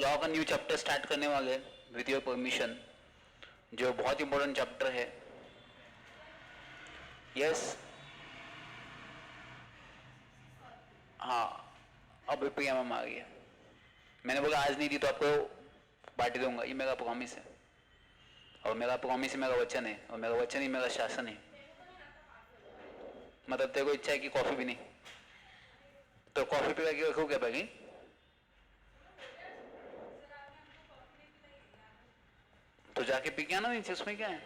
Law का new chapter start करने वाले हैं विद योर परमिशन, जो बहुत इंपॉर्टेंट चैप्टर है। यस, हाँ, अब पीएमएम आ गई है। मैंने बोला आज नहीं दी तो आपको पार्टी दूंगा, ये मेरा प्रॉमिस है, और मेरा प्रॉमिस ही मेरा वचन है, और मेरा वचन ही मेरा शासन है। मतलब तेरे को इच्छा है कि कॉफी भी नहीं, तो कॉफी पिला के रखो क्या भाई? तो जाके पी के आना नीचे, उसमें क्या है?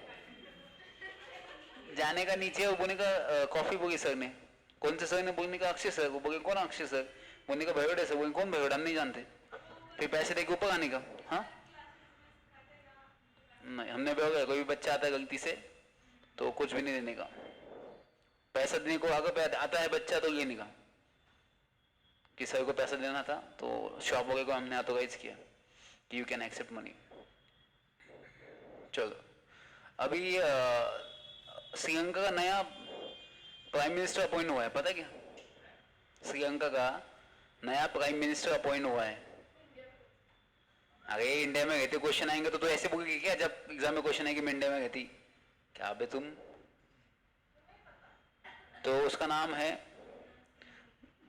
जाने का नीचे, वो बोलने का कॉफी बोली सर ने, कौन से सर ने? बोलने का अक्षय सर। वो बोले कौन अक्षय सर? बोलने का भैरवड़े सर। बोले कौन भैरवड़ा? हम नहीं जानते। फिर पैसे देके ऊपर आने का? हाँ नहीं, हमने बोला कोई भी बच्चा आता है गलती से तो कुछ भी नहीं देने का, पैसा देने को अगर आता है बच्चा तो लेने का। कि सर को पैसा देना था तो शॉप वाले को हमने ऑथोराइज किया कि यू कैन एक्सेप्ट मनी। चलो, अभी श्रीलंका का नया प्राइम मिनिस्टर अपॉइंट हुआ है, पता है क्या? श्रीलंका का नया प्राइम मिनिस्टर अपॉइंट हुआ है। अरे इंडिया में रहते क्वेश्चन आएंगे तो ऐसे बोलोगे क्या जब एग्जाम में क्वेश्चन आएंगे मैं इंडिया में रहती? क्या बे तुम? तो उसका नाम है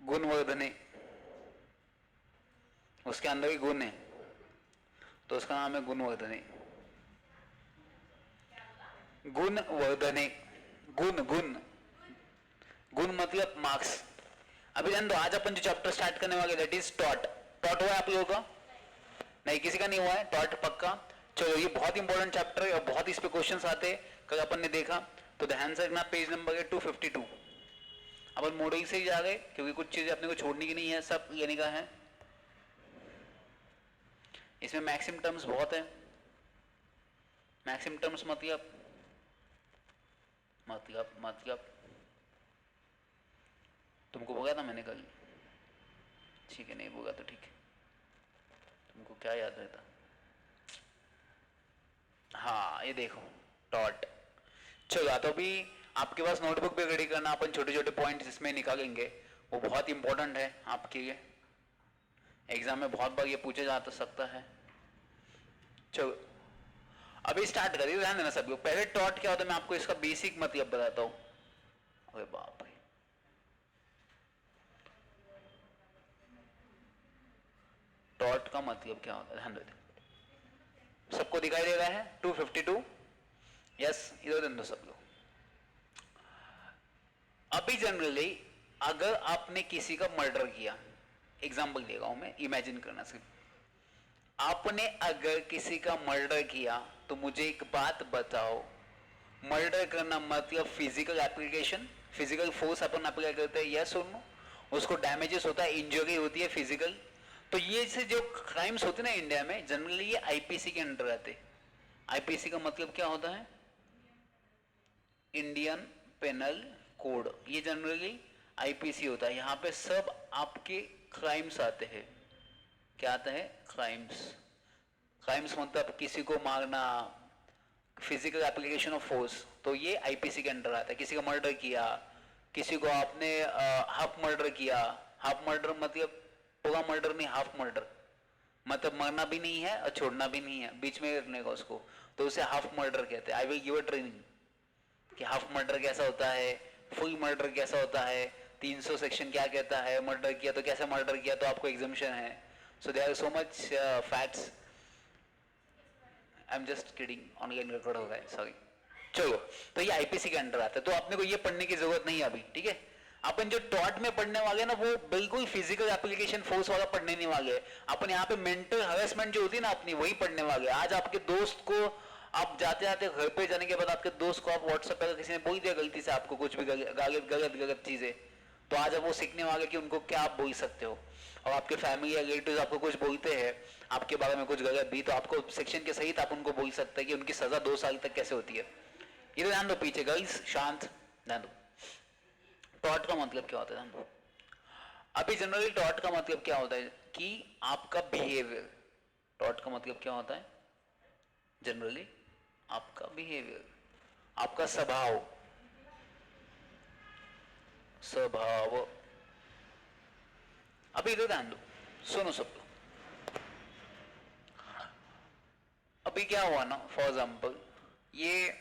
गुणवर्धने, उसके अंदर ही गुण है तो उसका नाम है गुणवर्धने। गुणवर्धने, गुण गुण गुण मतलब मार्क्स। अभी ध्यान दो, आज अपन जो चैप्टर स्टार्ट करने वाले दैट इज टॉट। टॉट हुआ है आप लोगों का? नहीं, किसी का नहीं हुआ है टॉट? पक्का? चलो, ये बहुत इंपॉर्टेंट चैप्टर है और बहुत इस पे क्वेश्चंस आते हैं, कल अपन ने देखा। तो ध्यान से रखना, पेज नंबर है 252। अपन मॉडल से ही जा रहे क्योंकि कुछ चीजें अपने को छोड़ने की नहीं है, सब लेने का है। इसमें मैक्सिमम टर्म्स बहुत है। मैक्सिमम टर्म्स मतलब मतलब मतलब तुमको बोला था मैंने कल? ठीक है, नहीं बोला तो ठीक है, तुमको क्या याद रहता? हाँ, ये देखो टॉट। चलो, तो अभी आपके पास नोटबुक पे रेडी करना, अपन छोटे छोटे पॉइंट्स इसमें निकालेंगे, वो बहुत इंपॉर्टेंट है आपके लिए। एग्जाम में बहुत बार ये पूछा जा सकता है। चलो, अभी स्टार्ट करिए, ध्यान देना सब लोग। पहले टॉट क्या होता है मैं आपको इसका बेसिक मतलब बताता हूं। अरे बाप रे, टॉट का मतलब क्या होता है ध्यान देते। सबको दिखाई दे रहा है 252? यस, इधर दो सब लोग। अभी जनरली अगर आपने किसी का मर्डर किया, एग्जाम्पल देगा हूं मैं, इमेजिन करना सिर्फ। आपने अगर किसी का मर्डर किया तो मुझे एक बात बताओ, मर्डर करना मतलब फिजिकल एप्लीकेशन, फिजिकल फोर्स अपन अप्लाई करते हैं, यस और नो? उसको डैमेजेस होता है, इंजरी होती है फिजिकल। तो ये से जो क्राइम्स होते हैं ना इंडिया में, जनरली ये आईपीसी के अंडर आते हैं। आईपीसी का मतलब क्या होता है? Indian Penal Code. ये जनरली आईपीसी होता है। यहां पे सब आपके क्राइम्स आते हैं। क्या आता है? क्राइम्स। क्राइम्स मतलब किसी को मारना, फिजिकल एप्लीकेशन ऑफ फोर्स, तो ये आईपीसी के अंडर आता है। किसी का मर्डर किया, किसी को आपने हाफ मर्डर किया। हाफ मर्डर मतलब पूरा मर्डर नहीं, हाफ मर्डर मतलब मरना भी नहीं है और छोड़ना भी नहीं है, बीच में रखने का उसको, तो उसे हाफ मर्डर कहते हैं। I will give a training कि हाफ मर्डर कैसा होता है, फुल मर्डर कैसा होता है, 300 सेक्शन क्या कहता है, मर्डर किया तो कैसे मर्डर किया तो आपको एग्जामिशन है। So there are so much facts. I am just kidding, online record होगा, सॉरी। चलो, तो ये आईपीसी के अंडर आता है, तो आपने को ये पढ़ने की जरूरत नहीं है अभी, ठीक है? अपन जो टॉट में पढ़ने वाले ना वो बिल्कुल फिजिकल एप्लीकेशन फोर्स वाला पढ़ने नहीं वाले। अपन यहाँ पे मेंटल हरेसमेंट जो होती है ना अपनी, वही पढ़ने वाले। आज आपके दोस्त को आप जाते जाते घर पे जाने के बाद आपके दोस्त को आप व्हाट्सएप पर किसी ने बोल दिया गलती से आपको कुछ भी गलत गलत गलत चीजें, तो आज अब वो सीखने वाले कि उनको क्या आप बोल सकते हो। और आपके फैमिली या रिलेटिव आपको कुछ बोलते हैं आपके बारे में कुछ गलत भी, तो आपको सेक्शन के सहित आप उनको बोल सकते हैं कि उनकी सजा 2 साल तक कैसे होती है। ये ध्यान दो पीछे, गर्ल्स शांत, ध्यान दो। टॉट का मतलब क्या होता है ध्यान दो। अभी जनरली टॉट का मतलब क्या होता है कि आपका बिहेवियर। टॉट का मतलब क्या होता है जनरली? आपका बिहेवियर, आपका स्वभाव। स्वभाव। अभी इधर ध्यान दो, सुनो सब लोग। अभी क्या हुआ ना, फॉर एग्जाम्पल ये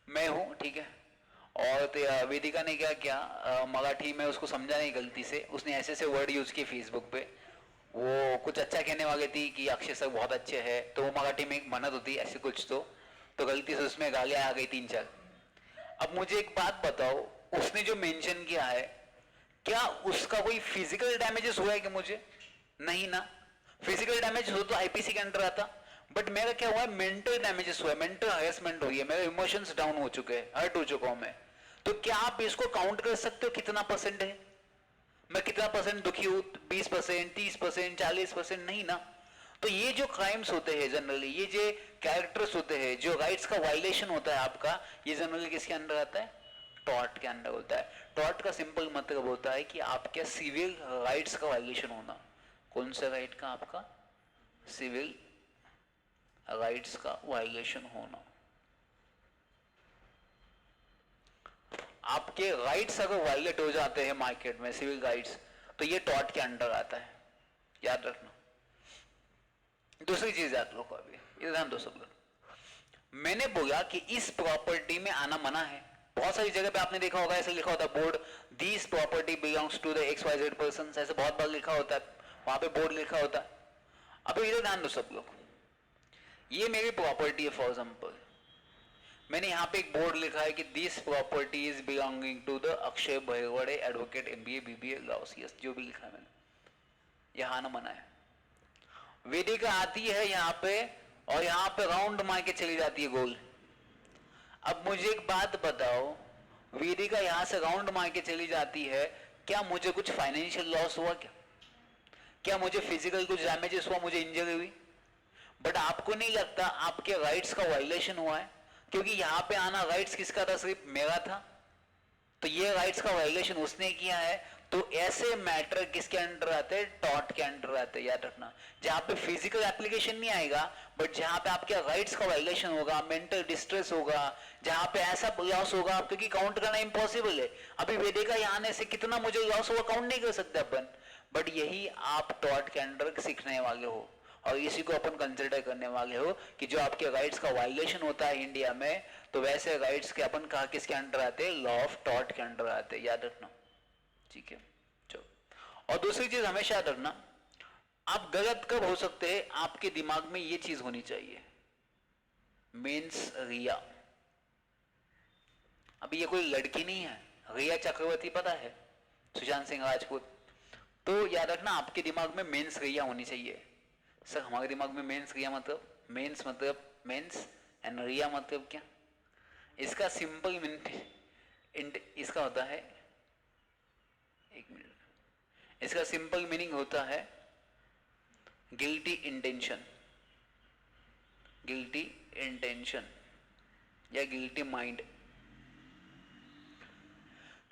मैं हूँ, ठीक है, और तो वेदिका ने क्या किया, मराठी में उसको समझा नहीं गलती से, उसने ऐसे ऐसे वर्ड यूज किए फेसबुक पे, वो कुछ अच्छा कहने वाले थी कि अक्षय सर बहुत अच्छे हैं, तो वो मराठी में एक मनत होती ऐसे कुछ, तो गलती से उसमें गालियां आ गई 3-4। अब मुझे एक बात बताओ, उसने जो मेंशन किया है, क्या उसका कोई फिजिकल डैमेजेस हुआ है कि मुझे? नहीं ना। फिजिकल डैमेज हो तो आईपीसी के अंडर आता, बट मेरा क्या हुआ है, मेंटल डैमेजेस हुआ है, मेंटल हरेसमेंट हुई है, मेरे इमोशंस डाउन हो चुके हैं, हर्ट हो चुका हूं मैं। तो क्या आप इसको काउंट कर सकते हो कितना परसेंट है, मैं कितना परसेंट दुखी हूं? 20%, 30%, 40%? नहीं ना। तो ये जो क्राइम्स होते हैं जनरली, ये जो कैरेक्टर्स होते हैं, जो राइट्स का वायलेशन होता है आपका, ये जनरली किसके अंदर आता है? टॉर्ट के अंदर होता है। टॉर्ट का सिंपल मतलब होता है कि आपके सिविल राइट्स का वायलेशन होना। कौन सा राइट का? आपका सिविल राइट्स का वायलेशन होना। आपके राइट्स अगर वायलेट हो जाते हैं मार्केट में, सिविल राइट्स, तो ये टॉर्ट के अंडर आता है, याद रखना। दूसरी चीज याद रखो, अभी ये ध्यान दो सब लोग, मैंने बोला कि इस प्रॉपर्टी में आना मना है। बहुत सारी जगह पे आपने देखा होगा ऐसे लिखा होता है board, this property belongs to the XYZ person, ऐसे बहुत बार लिखा होता है, वहां पे बोर्ड लिखा होता है। अभी इधर ध्यान दो सब लोग, ये मेरी प्रॉपर्टी है, फॉर एग्जाम्पल मैंने यहाँ पे एक बोर्ड लिखा है कि this property is belonging to the Akshay Bhaywade advocate MBA BBA लाओसियस, जो भी लिखा है मैंने, यहाँ ना मना है। वेदिका आती है यहाँ पे और यहाँ पे राउंड मार के चली जाती है गोल। अब मुझे एक बात बताओ, वेदिका यहाँ से राउंड मार के चली जाती है, क्या मुझे कुछ फाइनेंशियल लॉस हुआ? क्या मुझे फिजिकल कुछ डैमेजेस हुआ, मुझे इंजरी हुई? बट आपको नहीं लगता आपके राइट्स का वायलेशन हुआ है? क्योंकि यहाँ पे आना राइट्स किसका था? सिर्फ मेरा था। तो ये राइट्स का वायलेशन उसने किया है। तो ऐसे मैटर किसके अंडर आते हैं? टॉर्ट के अंडर आते हैं, याद रखना। जहां पे फिजिकल एप्लीकेशन नहीं आएगा, बट जहां पे आपके राइट्स का वायलेशन होगा, मेंटल डिस्ट्रेस होगा, जहां पे ऐसा लॉस होगा क्योंकि काउंट करना इम्पॉसिबल है। अभी वेदिका यहाँ आने से कितना मुझे लॉस होगा काउंट नहीं कर सकते अपन, बट यही आप टॉर्ट के अंडर सीखने वाले हो और इसी को अपन कंसिडर करने वाले हो कि जो आपके राइट्स का वायलेशन होता है इंडिया में, तो वैसे राइट्स के अपन कहा किसके अंडर आते हैं? लॉ ऑफ टॉर्ट के अंडर आते हैं, याद रखना, ठीक है। चलो, और दूसरी चीज हमेशा याद रखना, आप गलत कब हो सकते हैं? आपके दिमाग में ये चीज होनी चाहिए, मीन्स रिया। अभी ये कोई लड़की नहीं है, रिया चक्रवर्ती पता है, सुशांत सिंह राजपूत। तो याद रखना आपके दिमाग में मेंस रिया होनी चाहिए। सर हमारे दिमाग में मेंस रिया मतलब, मेंस मतलब मेंस एंड रिया मतलब क्या? इसका सिंपल मीनिंग इसका होता है, एक मिनट, इसका सिंपल मीनिंग होता है गिल्टी इंटेंशन, गिल्टी इंटेंशन या गिल्टी माइंड।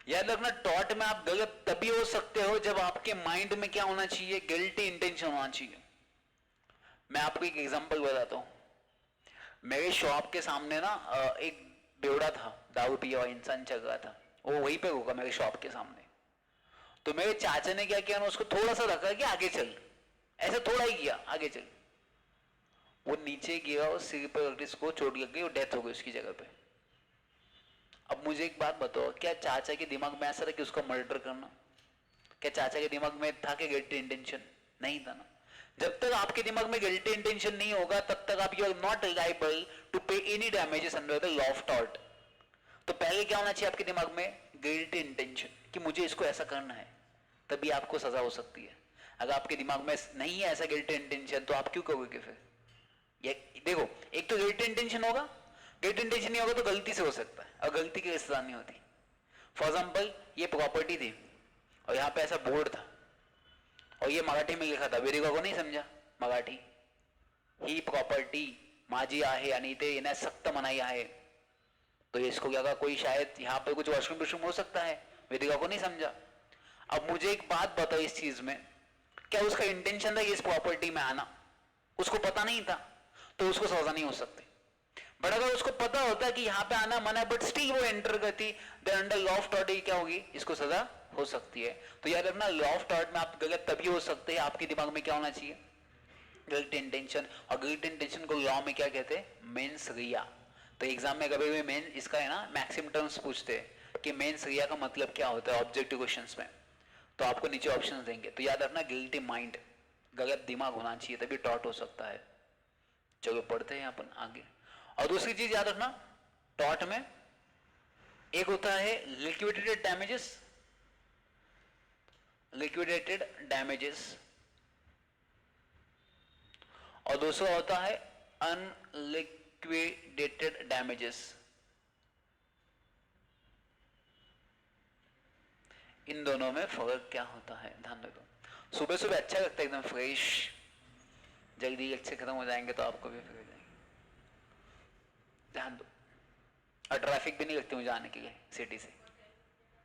याद रखना टॉट में आप गलत तभी हो सकते हो जब आपके माइंड में क्या होना चाहिए? गिल्टी इंटेंशन होना चाहिए। मैं आपको एक एग्जांपल बताता हूं। मेरे शॉप के सामने ना एक बेवड़ा था, दारू पिया हुआ इंसान चल रहा था, वो वहीं पे होगा मेरे शॉप के सामने। तो मेरे चाचा ने क्या किया ना, उसको थोड़ा सा धक्का कि आगे चल, ऐसे थोड़ा ही किया, आगे चल। वो नीचे गिरा और सिर पर इसको चोट लग गई और डेथ हो गई उसकी जगह पे। अब मुझे एक बात बताओ, क्या चाचा के दिमाग में ऐसा था कि उसका मर्डर करना? क्या चाचा के दिमाग में था कि गिल्टी इंटेंशन? नहीं था ना। जब तक आपके दिमाग में गिल्टी इंटेंशन नहीं होगा तब तक आप you are not liable to pay any damages under the law of tort. तो पहले क्या होना चाहिए आपके दिमाग में? गिल्टी इंटेंशन, कि मुझे इसको ऐसा करना है, तभी आपको सजा हो सकती है। अगर आपके दिमाग में नहीं है ऐसा गिल्टी इंटेंशन तो आप क्यों करोगे फिर? ये देखो, एक तो गिल्टी इंटेंशन होगा, गिल्टी इंटेंशन नहीं होगा तो गलती से हो सकता है, और गलती की सजा नहीं होती। फॉर एग्जाम्पल ये प्रॉपर्टी थी और यहाँ पे ऐसा बोर्ड था और ये मराठी में लिखा था, वेदिका को नहीं समझा मराठी, ही प्रॉपर्टी माझी आहे आणि ते येण्यास सक्त मनाई आहे। तो इसको क्या, कोई शायद यहाँ पे कुछ वॉशरूम वॉशरूम हो सकता है, वेदिका को नहीं समझा। अब मुझे एक बात बताओ, इस चीज में क्या उसका इंटेंशन था इस प्रॉपर्टी में आना? उसको पता नहीं था तो उसको सजा नहीं हो सकती। बट अगर उसको पता होता कि यहाँ पे आना मना है बट स्टिल वो एंटर करती, then under law of tort क्या होगी? इसको सजा हो सकती है। तो याद रखना लॉ ऑफ टॉर्ट में आप गलत तभी हो सकते हैं, आपके दिमाग में क्या होना चाहिए? गिल्ट इंटेंशन, और गिल्ट इंटेंशन को लॉ में क्या कहते हैं, मेंस रिया। तो एग्जाम में कभी भी मेन इसका है ना मैक्सिमम टर्म्स पूछते हैं कि मेंस रिया का मतलब क्या होता है ऑब्जेक्टिव क्वेश्चंस में, तो आपको नीचे ऑप्शंस देंगे। तो याद रखना गिल्टी माइंड, गलत दिमाग होना चाहिए तभी टॉट हो सकता है। चलो पढ़ते हैं अपन आगे। और दूसरी चीज याद रखना, टॉट में एक होता है लिक्विडेटेड डैमेजेस, लिक्विडेटेड डैमेजेस, और दूसरा होता है अनलिक्विडेटेड डैमेजेस। इन दोनों में फर्क क्या होता है ध्यान रखो। सुबह सुबह अच्छा लगता है एकदम फ्रेश, जल्दी अच्छे खत्म हो जाएंगे तो आपको भी फ्रेश जाएंगे, ध्यान दो। और ट्रैफिक भी नहीं लगती मुझे आने के लिए, सिटी से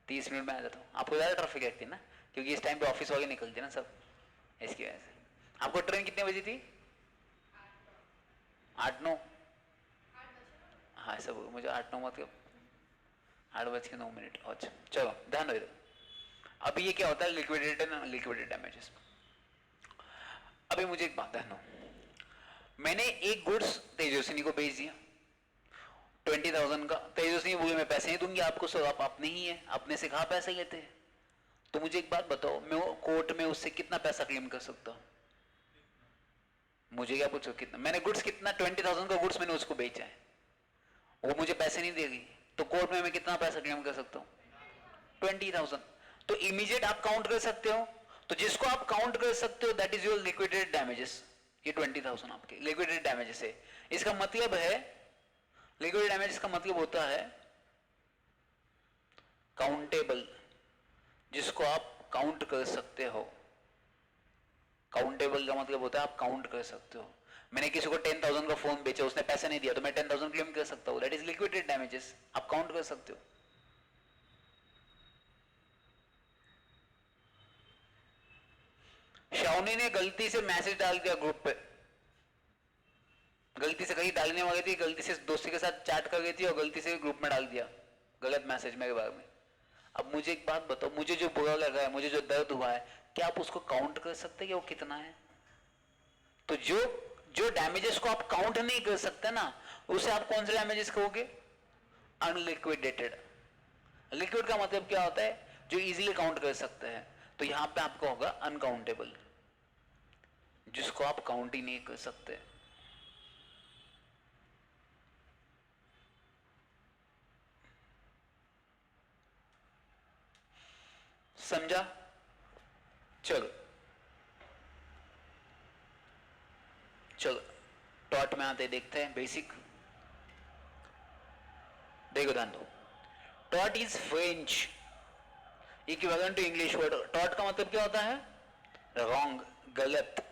30 मिनट में आ जाता हूँ। आपको ज़्यादा ट्रैफिक लगती है ना, क्योंकि इस टाइम पे ऑफिस वाले निकलते हैं ना सब, इसकी वजह से। आपको ट्रेन कितने बजे थी? 8-9, हाँ सब मुझे 8-9 मतलब 8:09। अच्छा चलो ध्यान दो। अभी ये क्या होता है लिक्विडेटेड एंड लिक्विडेटेड डैमेजेस। अभी मुझे एक बात ध्यान दो, मैंने एक गुड्स तेजस्विनी को भेज दिया 20,000 का। तेजस्विनी बोली मैं पैसे नहीं दूंगी आपको, सर आप अपने ही है, अपने से कहाँ पैसे लेते हैं। तो मुझे एक बात बताओ, मैं कोर्ट में उससे कितना पैसा क्लेम कर सकता हूँ? मुझे क्या पूछो कितना, मैंने गुड्स कितना 20,000 का गुड्स मैंने उसको बेचा है, वो मुझे पैसे नहीं देगी, तो कोर्ट में मैं कितना पैसा क्लेम कर सकता हूँ? 20,000। तो इमीडिएट आप काउंट कर सकते हो, तो जिसको आप काउंट कर सकते हो that is your liquidated damages. ये 20,000 आपके लिक्विडेटेड डैमेजेस है। इसका मतलब है, लिक्विडेटेड डैमेजेस का मतलब होता है काउंटेबल, जिसको आप काउंट कर सकते हो। काउंटेबल का मतलब होता है आप काउंट कर सकते हो। मैंने किसी को 10,000 का फोन बेचा, उसने पैसे नहीं दिया, तो मैं 10,000 क्लेम कर सकता हूँ, दैट इज लिक्विडेटेड डैमेजेस, आप काउंट कर सकते हो। शाउनी ने गलती से मैसेज डाल दिया ग्रुप पे, गलती से कहीं डालने वाली थी, गलती से दोस्ती के साथ चैट कर गई थी और गलती से ग्रुप में डाल दिया गलत मैसेज मेरे बारे में। अब मुझे एक बात बताओ, मुझे जो बुरा लगा है, मुझे जो दर्द हुआ है, क्या आप उसको काउंट कर सकते हैं कि वो कितना है? तो जो जो डैमेजेस को आप काउंट नहीं कर सकते ना, उसे आप कौन से डैमेजेस कहोगे? अनलिक्विडेटेड। लिक्विड का मतलब क्या होता है? जो इजीली काउंट कर सकते हैं। तो यहां पे आपको होगा अनकाउंटेबल, जिसको आप काउंट ही नहीं कर सकते। समझा? चलो चलो टॉट में आते देखते हैं बेसिक। देखो ध्यान दो, टॉट is French equivalent to English word. टॉट का मतलब क्या होता है? रॉन्ग, गलत।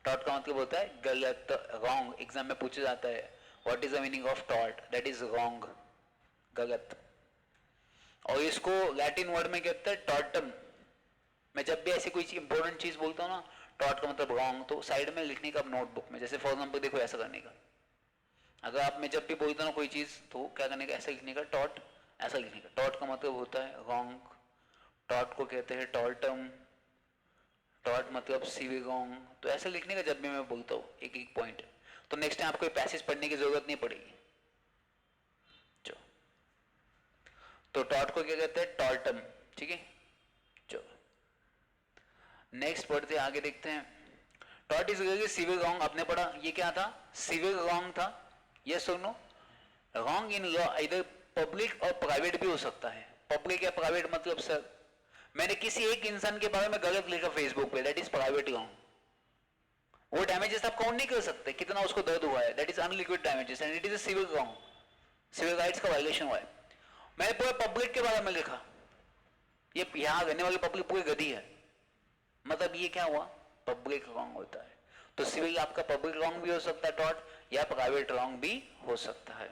टॉट का मतलब होता है गलत, रॉन्ग। एग्जाम में पूछा जाता है what is the meaning of taught, that is wrong, गलत। और इसको लैटिन वर्ड में कहते हैं टॉटम। मैं जब भी ऐसी कोई इंपॉर्टेंट चीज बोलता हूँ ना, टॉट का मतलब रॉन्ग, तो साइड में लिखने का नोटबुक में, जैसे फॉर एग्जाम्पल देखो ऐसा करने का। अगर आप मैं जब भी बोलता हूँ कोई चीज, तो क्या करने का, ऐसा लिखने का टॉट, ऐसा लिखने का। टॉट का मतलब होता है रॉन्ग, टॉट को कहते हैं टॉटम, टॉट मतलब सिविगोंग। तो ऐसा लिखने का जब भी मैं बोलता हूँ एक एक पॉइंट, तो नेक्स्ट टाइम आपको पैसेज पढ़ने की जरूरत नहीं पड़ेगी। जो तो टॉट को क्या कहते हैं? टॉटम, ठीक है। चलो नेक्स्ट पढ़ते आगे देखते हैं। टॉट इज रियली सिविल रॉन्ग, आपने पढ़ा ये क्या था? सिविल रॉन्ग था। यस और नो? रॉन्ग इन लॉ इधर पब्लिक और प्राइवेट भी हो सकता है। पब्लिक या प्राइवेट मतलब सर, मैंने किसी एक इंसान के बारे में गलत लिखा फेसबुक पे, दैट इज प्राइवेट रॉन्ग। वो डैमेजेस आप काउंट नहीं कर सकते कितना उसको दर्द हुआ है, that is unliquid damages and it is a civil wrong, civil rights का वायलेशन हुआ है। मैंने पूरे पब्लिक के बारे में लिखा, ये यहां रहने वाली पब्लिक पूरी गधी है, मतलब ये क्या हुआ? पब्लिक रॉन्ग होता है। तो सिविल आपका पब्लिक रॉन्ग भी हो सकता है टॉट, या प्राइवेट रॉन्ग भी हो सकता है।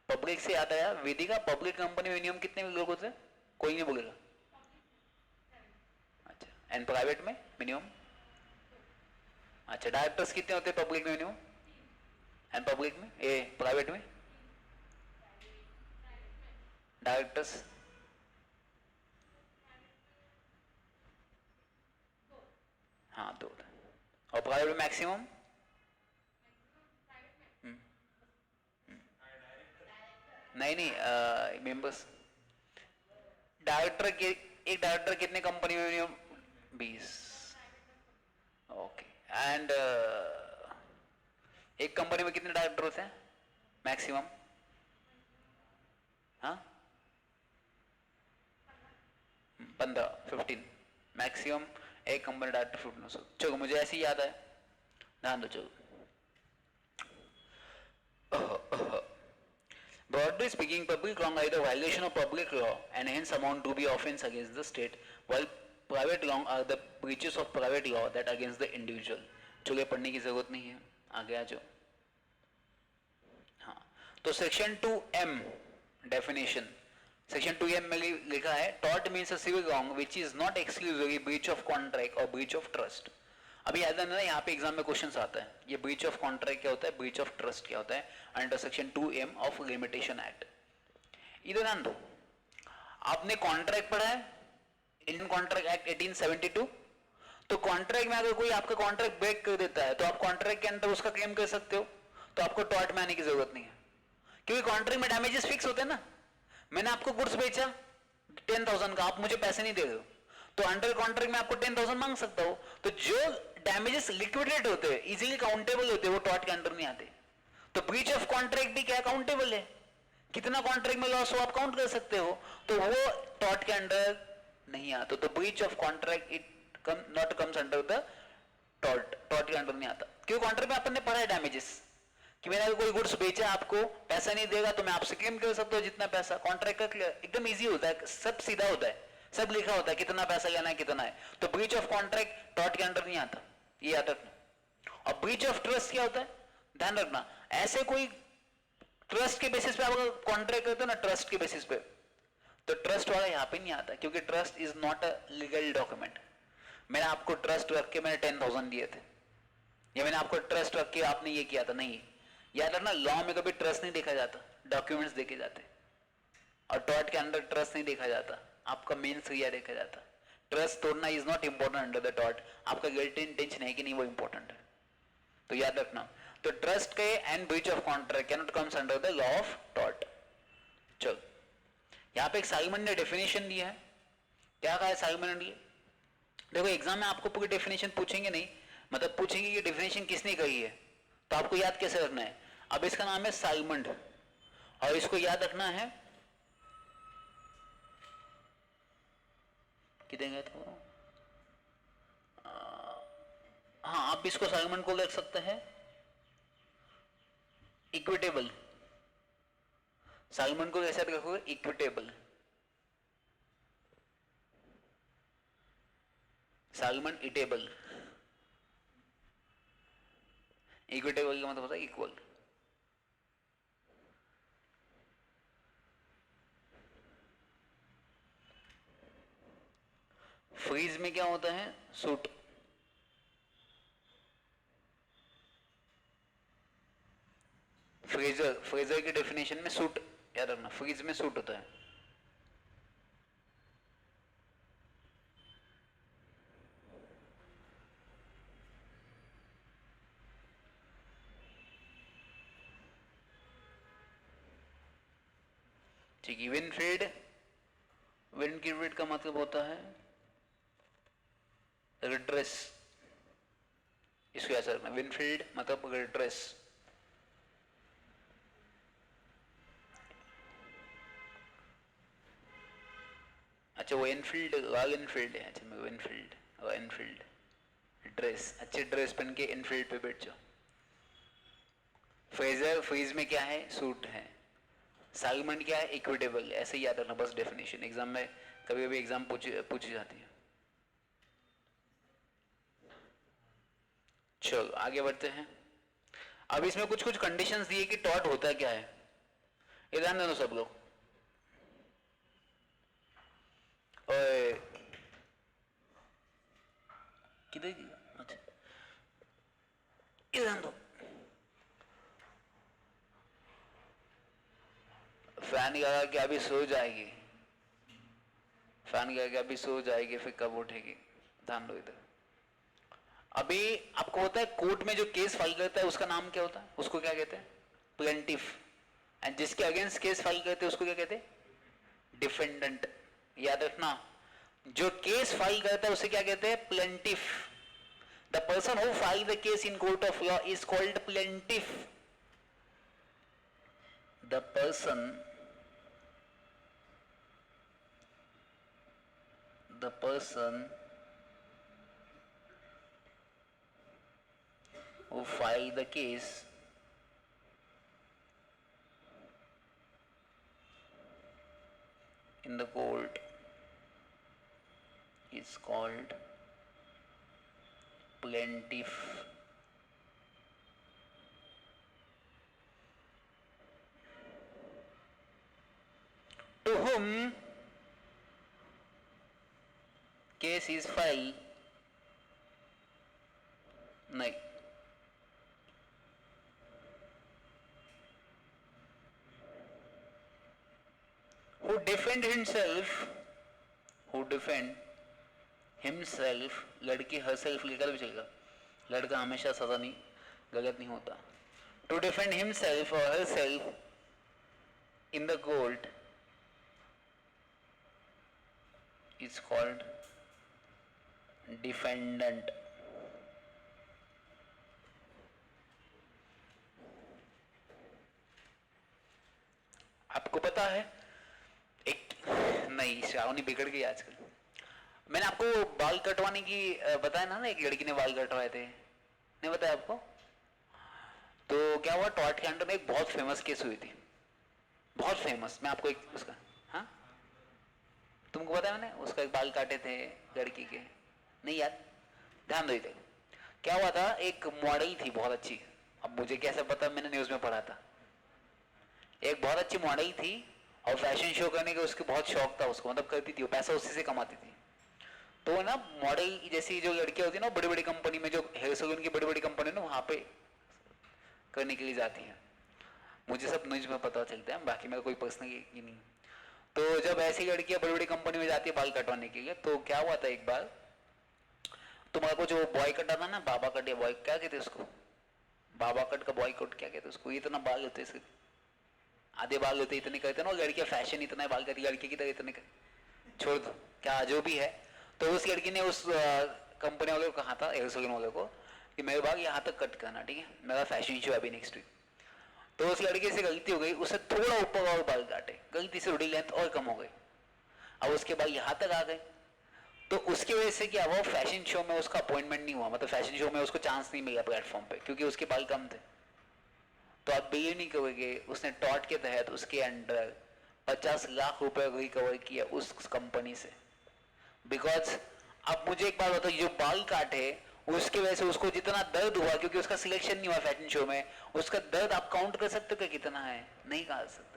पब्लिक से याद आया, विधि का पब्लिक कंपनी में मिनिमम कितने लोग होते हैं? कोई नहीं बोलेगा। अच्छा, एंड प्राइवेट में मिनिमम? अच्छा, डायरेक्टर्स कितने होते हैं पब्लिक में मिनिमम, एंड पब्लिक में ए प्राइवेट में? डायरेक्टर्स हाँ दो। और प्राइवेट में मैक्सिमम नहीं नहीं मेंबर्स डायरेक्टर के एक डायरेक्टर कितने कंपनी में 20 ओके एंड एक कंपनी में कितने डायरेक्टर होते हैं मैक्सिमम हाँ 15 मैक्सिमम एक कंपनी डायरेक्टर 15 चलो मुझे ऐसे ही याद है ध्यान दो चलो Broadly speaking, public wrong are the violation of public law and hence amount to be offense against the state, while private wrong are the breaches of private law that against the individual. चलिए पढ़ने की जरूरत नहीं है आगे आ जाओ हाँ तो section 2M definition section 2M में लिखा है tort means a civil wrong which is not exclusively breach of contract or breach of trust. अभी याद है ना यहाँ पे एग्जाम में क्वेश्चन आता है ये ब्रीच ऑफ कॉन्ट्रैक्ट क्या होता है ब्रीच ऑफ ट्रस्ट क्या होता है under section 2M of limitation act इधर ध्यान दो आपने कॉन्ट्रैक्ट पढ़ा है इंडियन कॉन्ट्रैक्ट एक्ट 1872 तो कॉन्ट्रैक्ट में अगर कोई आपका कॉन्ट्रैक्ट ब्रेक कर देता है तो आप कॉन्ट्रैक्ट के अंदर उसका क्लेम कर सकते हो तो आपको टॉर्ट में आने की जरूरत नहीं है क्योंकि कॉन्ट्रैक्ट में डैमेजेस फिक्स होते हैं ना मैंने आपको गुड्स बेचा 10,000 का आप मुझे पैसे नहीं दे रहे हो तो अंडर कॉन्ट्रैक्ट में आपको 10,000 मांग सकता हो तो जो डैमेजेस लिक्विडेट होते हैं इजीली काउंटेबल होते हैं वो टॉर्ट के अंडर नहीं आते तो ब्रीच ऑफ कॉन्ट्रैक्ट भी क्या काउंटेबल है कितना कॉन्ट्रैक्ट में लॉस हो आप काउंट कर सकते हो तो वो टॉर्ट के अंडर नहीं आता तो breach of contract it not comes under the tort के अंडर नहीं आता क्योंकि कॉन्ट्रैक्ट में अपन ने पढ़ा है डैमेजेस कि मैंने अगर कोई गुड्स बेचा आपको पैसा नहीं देगा तो मैं आपसे क्लेम कर सकता हूँ जितना पैसा कॉन्ट्रैक्ट का एकदम ईजी होता है सब सीधा होता है सब लिखा होता है कितना पैसा लेना है कितना है तो ब्रीच ऑफ कॉन्ट्रैक्ट टॉर्ट के अंडर नहीं आता ये याद रखना और ब्रीच ऑफ ट्रस्ट क्या होता है ध्यान रखना ऐसे कोई ट्रस्ट के बेसिस पे आप अगर कॉन्ट्रैक्ट करते हो ना ट्रस्ट के बेसिस पे तो ट्रस्ट वाला यहाँ पे नहीं आता क्योंकि trust is not a legal document मैंने आपको ट्रस्ट रख के मैंने 10,000 दिए थे या मैंने आपको ट्रस्ट रख के आपने ये किया था नहीं याद रखना लॉ में कभी ट्रस्ट नहीं देखा जाता डॉक्यूमेंट्स देखे जाते और टॉर्ट के अंदर ट्रस्ट नहीं देखा जाता आपका मेन क्रिया देखा जाता ट्रस्ट तोड़ना is not important under the tort आपका गिल्टी इंटेंशन है कि नहीं वो इंपॉर्टेंट है तो याद रखना तो ट्रस्ट के and breach of contract can not comes under the law of tort चलो यहाँ पे एक साइमन ने डेफिनेशन दिया है क्या कहा है साइमन ने देखो एग्जाम में आपको पूरी डेफिनेशन पूछेंगे नहीं मतलब पूछेंगे कि डेफिनेशन किसने कही है तो आपको याद कैसे रखना है अब इसका नाम है साइमंड और इसको याद रखना है कितने गए थे हाँ आप इसको साइमंड को लिख सकते हैं इक्विटेबल साइमंड को कैसे रखोगे इक्विटेबल साइमंड इटेबल इक्विटेबल का मतलब होता है इक्वल फ्रीज में क्या होता है सूट फ्रेजर की डेफिनेशन में सूट याद रखना फ्रीज में सूट होता है ठीक है विनफील्ड विंडगिल्ड का मतलब होता है रिड्रेस इसको ऐसा रखना विनफील्ड मतलब रिड्रेस अच्छा वो इनफील्ड रॉयल इनफील्ड है अच्छा मैं विनफील्ड और इनफील्ड ड्रेस अच्छे ड्रेस पहन के इनफील्ड पे बैठ जाओ फ्रेजर फ्रीज में क्या है सूट है साइमंड क्या है इक्विटेबल ऐसे ही याद रखना बस डेफिनेशन एग्जाम में कभी कभी एग्जाम पूछी जाती है चलो आगे बढ़ते हैं अब इसमें कुछ कुछ कंडीशंस दिए कि टॉर्ट होता है क्या है ये ध्यान देना सब लोग किधर अच्छा ये ध्यान दो फैन लगा के अभी सो जाएगी फैन लगा के अभी सो जाएगी फिर कब उठेगी ध्यान दो इधर अभी आपको पता है कोर्ट में जो केस फाइल करता है उसका नाम क्या होता है, उसको क्या कहते हैं, प्लेंटिफ। एंड जिसके अगेंस्ट केस फाइल करते हैं उसको क्या कहते हैं, डिफेंडेंट। याद रखना, जो केस फाइल करता है उसे क्या कहते हैं, plaintiff. The person who file the case in court of law is called plaintiff. The person who file the case in the court is called plaintiff. To whom case is filed, नहीं, who defend himself, लड़की herself लेकर भी चलेगा, लड़का हमेशा सजा नहीं, गलत नहीं होता। To defend himself or herself in the court is called defendant. आपको पता है एक, नहीं श्रावणी बिगड़ गई आजकल। मैंने आपको बाल कटवाने की बताया ना, एक लड़की ने बाल कटवाए थे, नहीं बताया आपको? तो क्या हुआ, टॉर्ट के अंडर में एक बहुत फेमस केस हुई थी, बहुत फेमस। मैं आपको एक उसका, हाँ तुमको पता है, मैंने उसका एक बाल काटे थे लड़की के, नहीं याद? ध्यान दो इधर। क्या हुआ था, एक मॉडल थी बहुत अच्छी, अब मुझे कैसे पता, मैंने न्यूज में पढ़ा था। एक बहुत अच्छी मॉडल थी और फैशन शो करने का उसको बहुत शौक था उसको, मतलब करती थी वो, पैसा उसी से कमाती थी। तो ना मॉडल जैसी जो लड़कियां होती है ना, बड़ी बड़ी कंपनी में, जो हेयर सलून की बड़ी बड़ी कंपनी ना, वहां पे करने के लिए जाती हैं। मुझे सब न्यूज में पता चलता है, बाकी मेरा कोई पर्सनल ये नहीं। तो जब ऐसी लड़कियां बड़ी बड़ी कंपनी में जाती है बाल कटवाने के लिए, तो क्या हुआ था एक बार, तुम्हारे को जो बॉय कटा था ना, बाबा कट या बॉय क्या कहते उसको, बाबा कट का बॉय कट क्या कहते उसको, इतना बाल होते इसके, आधे बाल होते इतने करते ना, लड़कियां फैशन इतना बाल करती, लड़की की तरह इतने छोड़ दो, क्या जो भी है। तो उस लड़की ने उस कंपनी वाले को कहा था, हेयर सलून वाले को, कि मेरे बाल यहाँ तक कट करना, ठीक है, मेरा फैशन शो अभी नेक्स्ट वीक। तो उस लड़के से गलती हो गई, उसे थोड़ा ऊपर और बाल काटे, गलती से थोड़ी लेंथ और कम हो गई, अब उसके बाल यहाँ तक आ गए। तो उसकी वजह से क्या हुआ, फैशन शो में उसका अपॉइंटमेंट नहीं हुआ, मतलब फैशन शो में उसको चांस नहीं मिला प्लेटफॉर्म पे, क्योंकि उसके बाल कम थे। तो आप बिलीव नहीं करोगे, उसने टॉट के तहत उसके अंडर 50 लाख रुपए रिकवर किया उस कंपनी से। बिकॉज अब मुझे एक बात बताओ, जो बाल काटे उसके वजह से उसको जितना दर्द हुआ, क्योंकि उसका सिलेक्शन नहीं हुआ फैशन शो में, उसका दर्द आप काउंट कर सकते हो कि कितना है, नहीं कर सकते।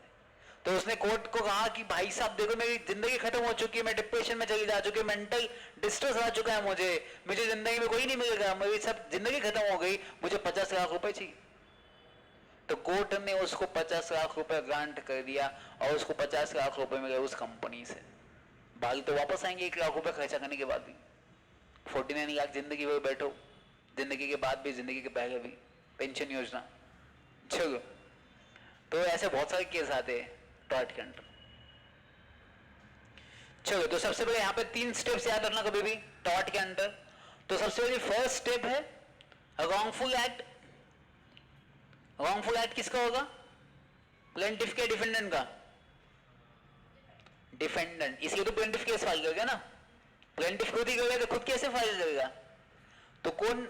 तो उसने कोर्ट को कहा कि भाई साहब देखो, मेरी जिंदगी खत्म हो चुकी है, मैं डिप्रेशन में चली जा चुकी हूँ, मेंटल डिस्ट्रेस आ चुका है मुझे जिंदगी में कोई नहीं मिलेगा, मेरी सब जिंदगी खत्म हो गई, मुझे 50 लाख रुपए चाहिए। तो कोर्ट ने उसको 50 लाख रुपए ग्रांट कर दिया और उसको 50 लाख रुपए मिले उस कंपनी से। बाल तो वापस आएंगे 1 लाख रुपए खर्चा करने के बाद भी, 49 लाख जिंदगी भर बैठो, जिंदगी के बाद भी, जिंदगी के पहले भी, पेंशन योजना। चलो, तो ऐसे बहुत सारे केस आते हैं टॉर्ट के अंडर। चलो, तो सबसे पहले यहाँ पे 3 स्टेप्स याद रखना कभी भी टॉर्ट के अंडर। तो सबसे पहले फर्स्ट स्टेप है रॉन्गफुल एक्ट। रॉन्गफुल एक्ट किसका होगा, प्लेंटिफ के डिफेंडेंट का, डिफेंडेंट, इसलिए तो प्लेंटिफ केस फाइल करेगा ना, प्लेंटिफ खुद ही करेगा तो खुद कैसे फाइल करेगा, तो कौन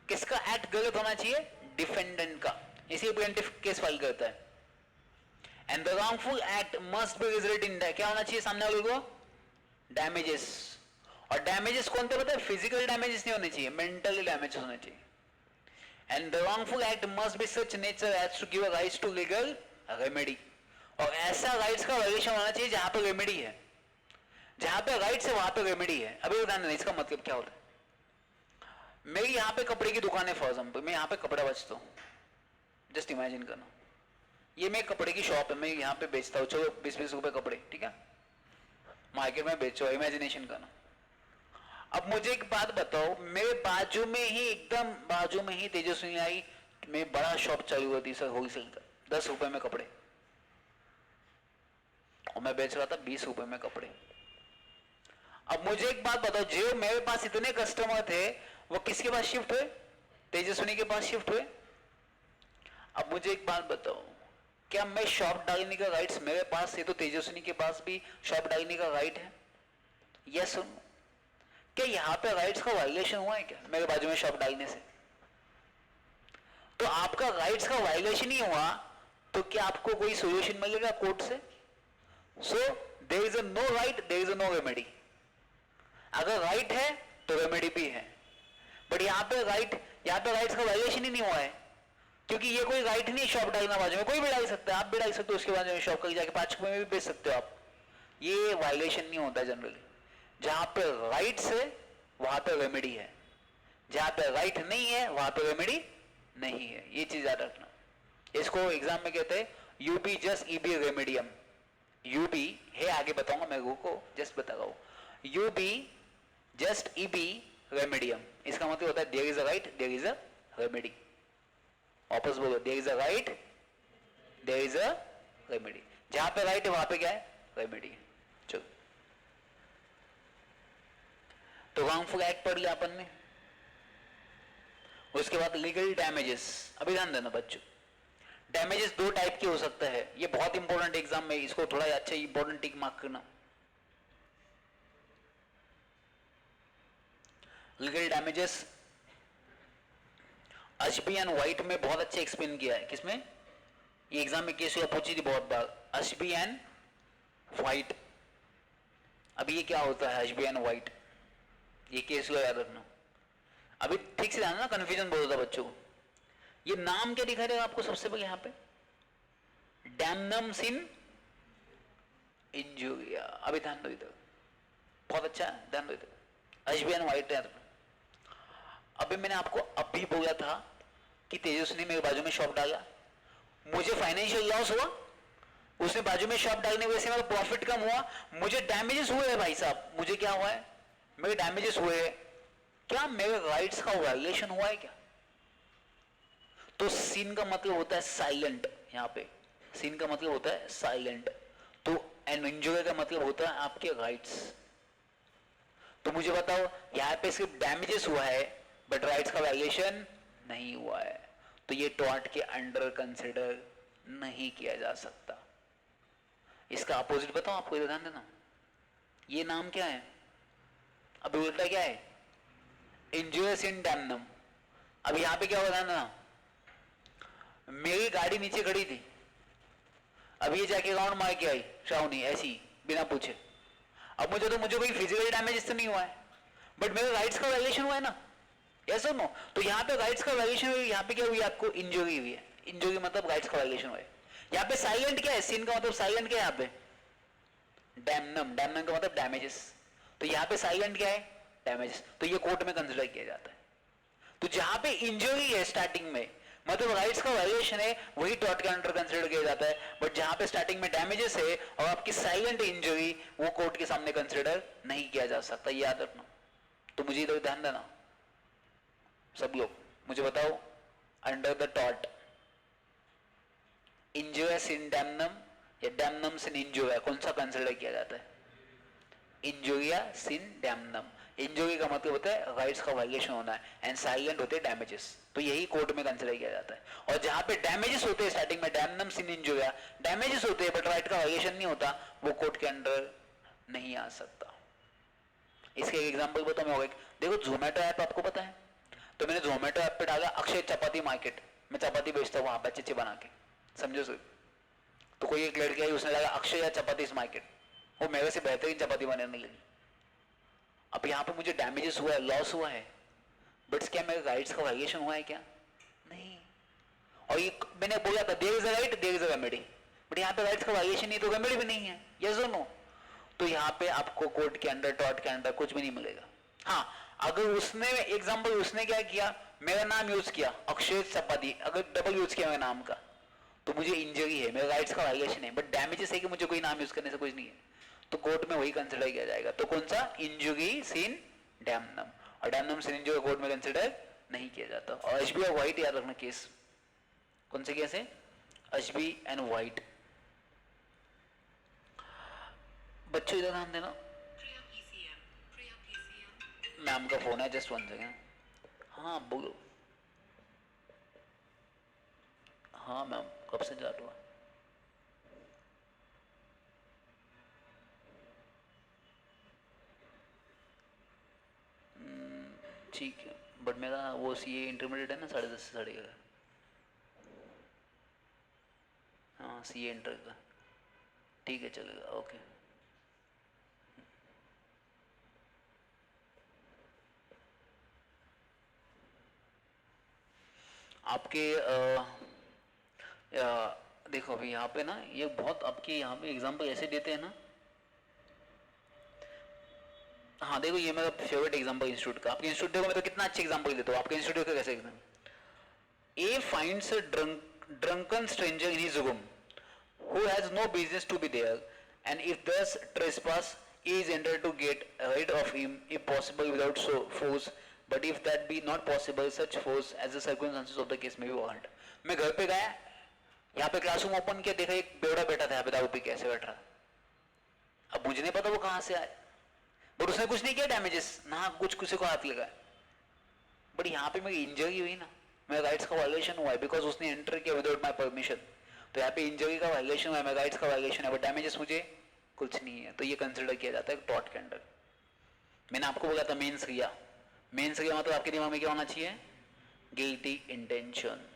किसका एक्ट गलत होना चाहिए, डिफेंडेंट का, इसलिए प्लेंटिफ केस फाइल करता है। And the wrongful act must B result in क्या होना चाहिए सामने वाले को, डैमेजेस। और डैमेजेस कौन थे पता है, फिजिकल डैमेजेस नहीं होने चाहिए, मेंटली डैमेज होने चाहिए। And the wrongful act must be such nature as to give rights to legal remedy. और ऐसा राइट्स का वायलेशन होना चाहिए जहां पे रेमेडी है, जहां पे राइट्स है वहां पे रेमेडी है। अभी बताना नहीं इसका मतलब क्या होता है। मेरी यहाँ पे कपड़े की दुकान है फॉर एग्जाम्पल, मैं यहाँ पे कपड़ा बेचता हूँ, जस्ट इमेजिन करना, ये मैं कपड़े की शॉप है, मैं यहाँ पे बेचता हूँ, चलो 20-20 रुपए कपड़े, ठीक है, मार्केट में बेचो, इमेजिनेशन करना। अब मुझे एक बात बताओ, मेरे बाजू में ही, एकदम बाजू में ही तेजस्विनी आई, मैं बड़ा शॉप चालू होती सर होलसेल का, 10 रुपए में कपड़े, और मैं बेच रहा था 20 रुपए में कपड़े। अब मुझे एक बात बताओ, जो मेरे पास इतने कस्टमर थे वो किसके पास शिफ्ट हुए? तेजस्विनी के पास शिफ्ट हुए। अब मुझे एक बात बताओ, क्या मैं शॉप डालने का राइट्स मेरे पास है तो तेजस्विनी के पास भी शॉप डालने का राइट है? यस सुन, क्या यहां पे राइट्स का वायलेशन हुआ है क्या मेरे बाजू में शॉप डालने से? तो आपका राइट्स का वायलेशन ही हुआ तो क्या आपको कोई सोल्यूशन मिलेगा कोर्ट से? So there is a no right, there is a no remedy. अगर राइट है तो रेमेडी भी है, बट यहां पे राइट्स का वायलेशन ही नहीं हुआ है, क्योंकि ये कोई राइट नहीं है शॉप डालना बाजू में, कोई भी डाल सकता है, आप भी डाल सकते हो उसके बाजू में शॉप, कहीं जाके 5 रुपए में भी बेच सकते हो आप। ये वायलेशन नहीं होता जनरली। जहां पे राइट्स है वहां पे रेमेडी है, जहां पे राइट नहीं है वहां पे रेमेडी नहीं है, ये चीज याद रखना। इसको एग्जाम में कहते हैं यूबी जस्ट ईबी रेमेडियम। यूबी है, आगे बताऊंगा मैं को, जस्ट बता रहा हूं, यूबी जस्ट ईबी रेमेडियम। इसका मतलब होता है there is a right, there is a remedy. वापस बोलो, there is a right, there is a remedy. जहां पे राइट है वहां पे क्या है? रेमेडी। चलो, तो रॉन्गफुल एक्ट पढ़ लिया अपन ने। उसके बाद लीगल डैमेजेस। अभी ध्यान देना बच्चों, डैमेजेस 2 टाइप के हो सकते हैं, ये बहुत इंपॉर्टेंट एग्जाम में, इसको थोड़ा अच्छा इंपॉर्टेंट टिक मार्क करना। लीगल डैमेजेस अशबी एंड व्हाइट में बहुत अच्छे एक्सप्लेन किया है। किसमें? ये एग्जाम में केस हुआ, पूछी थी बहुत बार, अशबी एंड व्हाइट। अभी ये क्या होता है अशबी एंड व्हाइट? ये केस हुआ, याद रखना। अभी ठीक से जानना, कंफ्यूजन बहुत होता है बच्चों को। ये नाम क्या दिखा रहेगा आपको सबसे पहले? यहां पे डैमनम सिन इंजुरिया। अभी ध्यान दो इधर, बहुत अच्छा ध्यान दो इधर, अशबी एंड व्हाइट है। अभी मैंने आपको अभी बोला था कि तेजस्विनी मेरे बाजू में शॉप डाला, मुझे फाइनेंशियल लॉस हुआ, उसने बाजू में शॉप डालने की वजह से मेरा प्रॉफिट कम हुआ, मुझे डैमेजेस हुए हैं भाई साहब। मुझे क्या हुआ है? मेरे डैमेजेस हुए हैं। क्या मेरे राइट्स का वायलेशन हुआ है क्या? तो सीन का मतलब होता है साइलेंट। यहां पे सीन का मतलब होता है साइलेंट, तो एंड इंजरी का मतलब होता है आपके राइट्स। तो मुझे बताओ, यहां पे सिर्फ डैमेजेस हुआ है बट राइट्स का वायलेशन नहीं हुआ है, तो ये टॉर्ट के अंडर कंसिडर नहीं किया जा सकता। इसका अपोजिट बताओ आपको, इधर ध्यान देना। ये नाम क्या है? अभी उल्टा क्या है? इंजुरियस इन डैमनम। अब यहां पे क्या हुआ? ध्यान देना, मेरी गाड़ी नीचे खड़ी थी, अब ये जाके राउंड मार के आई श्रावणी ऐसी बिना पूछे। अब मुझे कोई फिजिकल डैमेज तो नहीं हुआ है, बट मेरे राइट्स का वायलेशन हुआ है ना, यस और नो? तो यहाँ पे राइट्स का वायलेशन हुई, यहाँ पे क्या हुई? आपको इंजरी हुई है। इंजरी मतलब राइट्स का वायलेशन हुआ है। यहाँ पे साइलेंट क्या है? सीन का मतलब साइलेंट क्या है? यहाँ पे डैमनम, डैमनम का मतलब डैमेजेस। तो यहाँ पे साइलेंट क्या है? डैमेजेस। तो ये कोर्ट में कंसिडर किया जाता है। तो जहां पे इंजरी है स्टार्टिंग में, मतलब राइट्स का वायलेशन है, वही टॉर्ट के अंडर कंसिडर किया जाता है। बट जहां पे स्टार्टिंग में डैमेजेस है और आपकी साइलेंट इंजरी, वो कोर्ट के सामने कंसिडर नहीं किया जा सकता, ये याद रखना। तो मुझे इधर ध्यान देना सब लोग, मुझे बताओ, under the tort injurious in damnum या डैमनम सिन इंजुरिया, कौन सा कंसिडर किया जाता है? इंजुरिया सिन डैमनम। इंजुरी का मतलब होता है राइट्स का वायलेशन होना है, एंड साइलेंट होते हैं डैमेजेस, तो यही कोर्ट में कंसिडर किया जाता है। और जहां पे डैमेजेस होते हैं स्टार्टिंग में, डैमनम सिन इंजुरिया, डैमेजेस होते हैं बट राइट का वायलेशन नहीं होता, वो कोर्ट के अंडर नहीं आ सकता। इसके एग्जाम्पल बताओ मैं, देखो जोमेटो ऐप आपको पता है, तो मैंने जोमेटो ऐप पे डाला अक्षय चपाती मार्केट, मैं चपाती बेचता हूँ वहां पे अच्छे बना के, समझो सर। तो कोई एक लड़की आई, उसने डाला अक्षय चपाती मार्केट, वो मेरे से बेहतरीन चपाती बनाने लगी। अब यहाँ पे मुझे डैमेजेस हुआ है, लॉस हुआ है, बट क्या मेरे राइट्स का वायलेशन हुआ है क्या? नहीं। और ये मैंने बोला था there is a right, there is a remedy, but यहाँ पे राइट्स का वायलेशन नहीं तो रेमेडी भी नहीं है, यस और नो? तो यहाँ पे आपको कोर्ट के अंडर, टॉर्ट के अंडर कुछ भी नहीं मिलेगा। हाँ, अगर उसने एग्जाम्पल, उसने क्या किया, मेरा नाम यूज किया अक्षय चपाती, अगर डबल यूज किया मेरे नाम का, तो मुझे इंजरी है, मेरे राइट्स का वायलेशन है, बट डैमेजेस है कि मुझे कोई नाम यूज करने से कुछ नहीं है, तो कोर्ट में वही कंसिडर किया जाएगा। तो कौन सा? इंजुरी सिन डैमनम, और डैमनम सिरिंजो को कोर्ट में कंसिडर नहीं किया जाता। और एचबी और व्हाइट याद रखना केस, कौन से केस है, एचबी एंड व्हाइट। बच्चों इधर ध्यान देना, मैम का फोन है, जस्ट 1 सेकेंड। हाँ बोलो। हाँ मैम, कब से चालू हुआ? ठीक है, बट मेरा वो सी ए इंटरमीडिएट है ना 10:30 से 11:30। हाँ सी ए इंटर का, ठीक है चलेगा, ओके। आपके देखो अभी यहाँ पे ना, ये बहुत आपके यहाँ पे एग्जाम्पल ऐसे देते हैं ना। हाँ देखो, ये मेरा फेवरेट एग्जाम्पल इंस्टीट्यूट का, आपके इंस्टीट्यूट देखो, मैं तो कितना अच्छा एग्जाम्पल देता हूँ। आपके इंस्टीट्यूट का कैसे example, A finds a drunken stranger in his room who has no business to be there, and if thus trespass, A is entitled to get rid of him if possible without force, but if that be not possible, such force as the circumstances of the case may be warrant. मैं घर पे गया, यहाँ पे classroom open किया, देखा एक बेवड़ा बैठा था यहाँ पे दारू पी के ऐसे बैठ रहा। अब मुझे नहीं पता वो कहाँ से आए, बट उसने कुछ नहीं किया डैमेजेस ना, कुछ किसी को हाथ लगा, बट यहाँ पे मेरी इंजरी हुई ना, मेरे राइट्स का वायलेशन हुआ है, बिकॉज उसने एंटर किया विदाउट माय परमिशन। तो यहाँ पे इंजरी का वायलेशन हुआ है, मेरे राइट्स का वायलेशन है, बट डैमेजेस मुझे कुछ नहीं है, तो ये कंसिडर किया जाता है टॉर्ट के अंडर। मैंने आपको बोला था मेंस क्रिया, मेंस क्रिया मतलब आपके दिमाग में क्या होना चाहिए, गिल्टी इंटेंशन।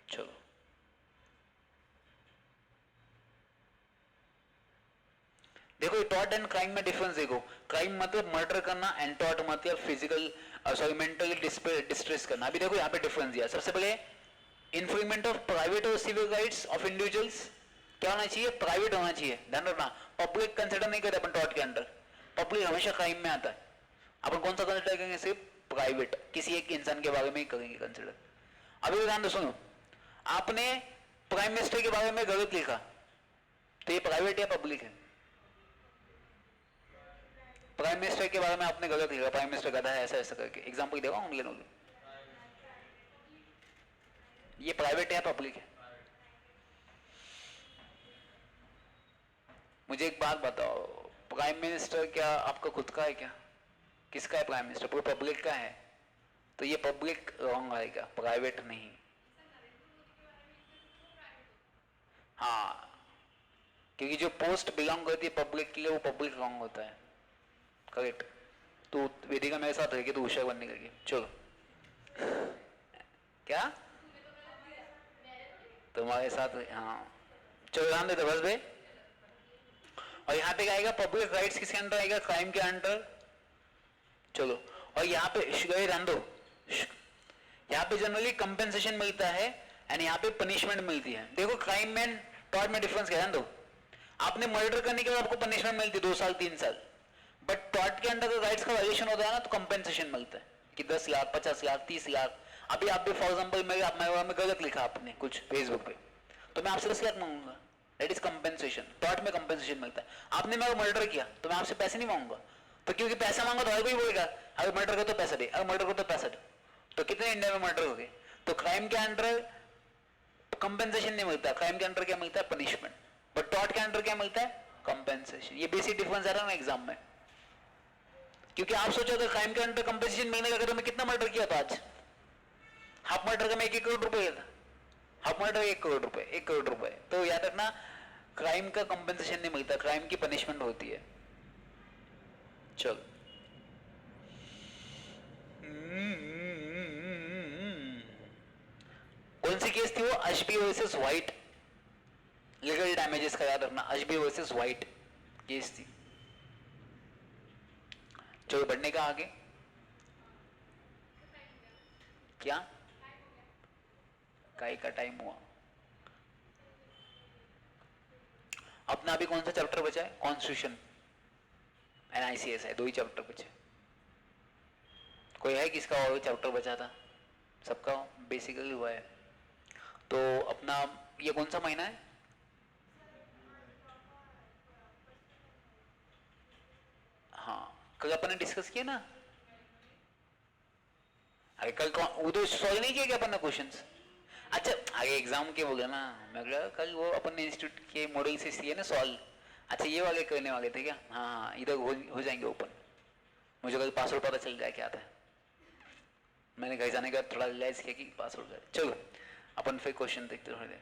चलो देखो, टॉर्ट एंड क्राइम में डिफरेंस देखो। क्राइम मतलब मर्डर करना, एंड टॉर्ट मतलब फिजिकल सॉरी मेंटली डिस्ट्रेस करना। अभी देखो यहाँ पे डिफरेंस दिया। सबसे पहले इन्फ्रिंगमेंट ऑफ प्राइवेट और सिविल राइट्स ऑफ इंडिविजुअल्स, क्या होना चाहिए, प्राइवेट होना चाहिए, ध्यान रखना। पब्लिक कंसिडर नहीं करते अपन टॉर्ट के अंदर, पब्लिक हमेशा क्राइम में आता है। अपन कौन सा कंसिडर करेंगे, सिर्फ प्राइवेट, किसी एक इंसान के बारे में ही करेंगे कंसिडर। अभी ध्यान दो, सुनो, आपने प्राइम मिनिस्टर के बारे में गलत लिखा, तो ये प्राइवेट या पब्लिक है? प्राइम मिनिस्टर के बारे में आपने गलत लिखा, प्राइम मिनिस्टर गधा है ऐसा ऐसा करके, एग्जांपल देगा ऑनलाइन होगी, ये प्राइवेट है या पब्लिक है? मुझे एक बात बताओ, प्राइम मिनिस्टर क्या आपका खुद का है क्या? किसका है प्राइम मिनिस्टर? पूरे पब्लिक का है, तो ये पब्लिक रॉन्ग आएगा, प्राइवेट नहीं। हाँ, क्योंकि जो पोस्ट बिलोंग करती है पब्लिक के लिए, वो पब्लिक रॉन्ग होता है, करेक्ट। तो वेदिका मेरे साथ रहेगी तो होशियार बनने करके, चलो। क्या तुम्हारे साथ? हाँ चलो, ध्यान देते बस भाई। और यहाँ पे क्या आएगा, पब्लिक राइट्स किसके अंडर आएगा, क्राइम के अंडर। चलो, और यहाँ पे ध्यान दो, यहाँ पे जनरली कंपेंसेशन मिलता है एंड यहाँ पे पनिशमेंट मिलती है। देखो क्राइम में टॉर्ट में डिफरेंस क्या है, ध्यान दो। आपने मर्डर करने के बाद आपको पनिशमेंट मिलती है 2 साल 3 साल, बट टॉर्ट के अंडर अगर राइट्स का वायलेशन होता है ना, तो कंपेंसेशन मिलता है कि 10 लाख 50 लाख 30 लाख। अभी आप भी फॉर एग्जाम्पल मेरे में गलत लिखा आपने कुछ फेसबुक पे, तो मैं आपसे 10 लाख मांगूंगा, दैट इज कंपेंसेशन। टॉर्ट में कंपेंसेशन मिलता है। आपने मेरा मर्डर किया तो मैं आपसे पैसे नहीं मांगूंगा, तो क्योंकि पैसा मांगा तो हर कोई बोलेगा अगर मर्डर कर तो पैसा दे, अगर मर्डर कर तो पैसा दे। तो कितने इंडिया में मर्डर हो गए? तो क्राइम के अंडर कंपेंसेशन नहीं मिलता, क्राइम के अंडर क्या मिलता है, पनिशमेंट। बट टॉर्ट के अंडर क्या मिलता है, कंपेंसेशन। ये बेसिक डिफरेंस आ रहा है ना एग्जाम में, क्योंकि आप सोचो अगर क्राइम के अंडर कंपेंसेशन मिलने लगा तो मैं कितना मर्डर किया था आज? हाफ मर्डर का मैं 1 करोड़ रुपए था, हाफ मर्डर 1 करोड़ रुपए, 1 करोड़ रुपए। तो याद रखना, क्राइम का कंपेंसेशन नहीं मिलता, क्राइम की पनिशमेंट होती है। चलो, कौन सी केस थी वो, अशबी वर्सेस व्हाइट, लीगल डैमेजेस का याद रखना, अशबी वर्सेस व्हाइट केस थी। चलो बढ़ने का आगे, क्या काई का टाइम हुआ? अपना अभी कौन सा चैप्टर बचा है, कॉन्स्टिट्यूशन एनआईसीएस है, 2 ही चैप्टर बचे। कोई है किसका और चैप्टर बचा था? सबका बेसिकली हुआ है। तो अपना ये कौन सा महीना है? हाँ, कल अपन ने डिस्कस किया ना अरे कल वो तो सॉल्व नहीं किया क्या अपन ने क्वेश्चंस? अच्छा आगे एग्जाम के बोले ना, मैं बोला कल वो अपन ने इंस्टीट्यूट के मॉडल से किए ना सॉल्व, अच्छा ये वाले करने वाले थे क्या? हाँ हाँ इधर हो जाएंगे ओपन, मुझे कल पासवर्ड पता चल जाए क्या था। मैंने घर जाने के बाद थोड़ा रियलाइज किया कि पासवर्ड का। चलो अपन फिर क्वेश्चन देखते थोड़ी देर।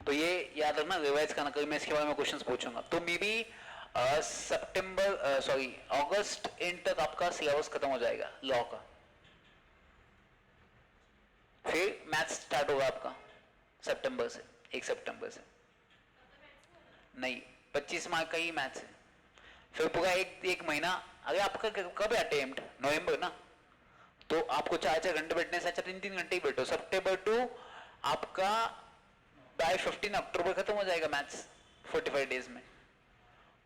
तो ये याद रखना, रिवाइज करना, कल मैं इसके बारे में क्वेश्चंस पूछूंगा। तो मे बी अगस्त एंड तक आपका सिलेबस खत्म हो जाएगा लॉ का, फिर मैथ्स स्टार्ट होगा आपका सितंबर से, 1 सितंबर से। नहीं 25 मार्क का ही मैथ्स है, फिर पूरा एक महीना। अरे आपका कब है अटेम्प्ट? नवंबर ना, तो आपको 4-4 घंटे बैठने से अच्छा 3-3 घंटे ही बैठो। सितंबर टू आपका बाय 15 अक्टूबर खत्म हो जाएगा मैथ्स 45 डेज में।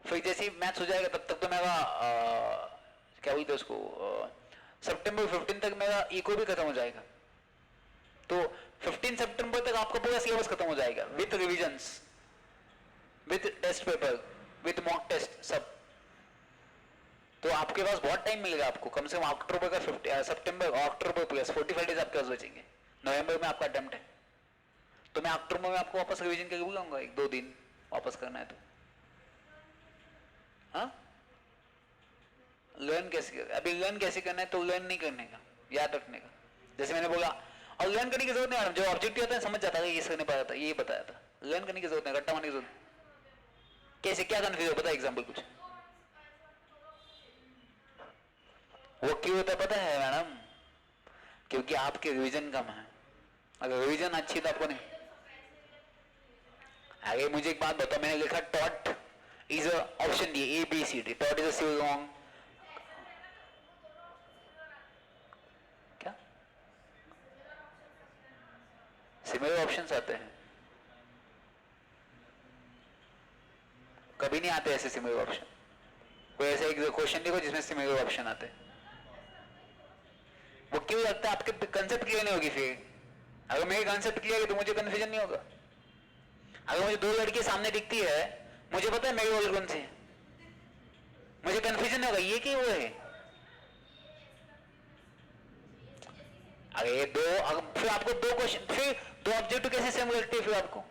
फिर जैसे ही मैथ्स हो जाएगा तब तक तो मेरा क्या बोलते उसको, सितंबर 15 तक मेरा इको भी खत्म हो जाएगा। तो 15 सितंबर तक आपका पूरा सिलेबस खत्म हो जाएगा with revisions, with test paper, with mock test सब। तो आपके पास बहुत टाइम मिलेगा आपको, कम से कम अक्टूबर का सितंबर अक्टूबर प्लस 45 डेज आपके पास बचेंगे। नवंबर में आपका अटेम्प्ट है, तो मैं अक्टूबर में आपको वापस रिवीजन करके बुलाऊंगा, 1-2 दिन वापस करना है तो। हाँ लर्न कैसे कर, अभी लर्न कैसे करना है? तो लर्न नहीं करने का, याद रखने का, जैसे मैंने बोला। और लर्न करने की जरूरत नहीं मैडम, जो ऑब्जेक्टिव होता है समझ जाता है, ये करने पाया था, ये बताया था। लर्न करने की जरूरत नहीं, रट्टा मारने की जरूरत। कैसे क्या कंफ्यूज हो, पता है एग्जाम्पल कुछ? वो क्यों होता है पता है मैडम? क्योंकि आपके रिवीजन कम है। अगर रिवीजन अच्छी तो आपको नहीं। अरे मुझे एक बात बताओ, मैंने लिखा टॉट is a option D ABCD, टॉट इज अ सिविल रॉन्ग। क्या सिमिलर ऑप्शंस आते हैं? कभी नहीं आते ऐसे सिमिलर ऑप्शन। कोई ऐसा एक क्वेश्चन देखो जिसमें सिमिलर ऑप्शन आते हैं। वो क्यों लगता है? आपके कंसेप्ट क्लियर नहीं होगी। फिर अगर मेरे कंसेप्ट क्लियर है तो मुझे कंफ्यूजन नहीं होगा। अगर मुझे 2 लड़की सामने दिखती है, मुझे पता है मेरी रोल कौन सी है, मुझे कंफ्यूजन नहीं होगा ये कि वो है। अरे फिर आपको 2 क्वेश्चन, फिर 2 ऑब्जेक्टिव कैसे सेम लगते हैं? फिर आपको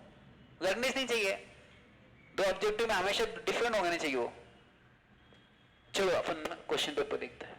लगने नहीं चाहिए, 2 ऑब्जेक्टिव में हमेशा डिफरेंट होने चाहिए वो। चलो अपन क्वेश्चन पेपर देखते हैं।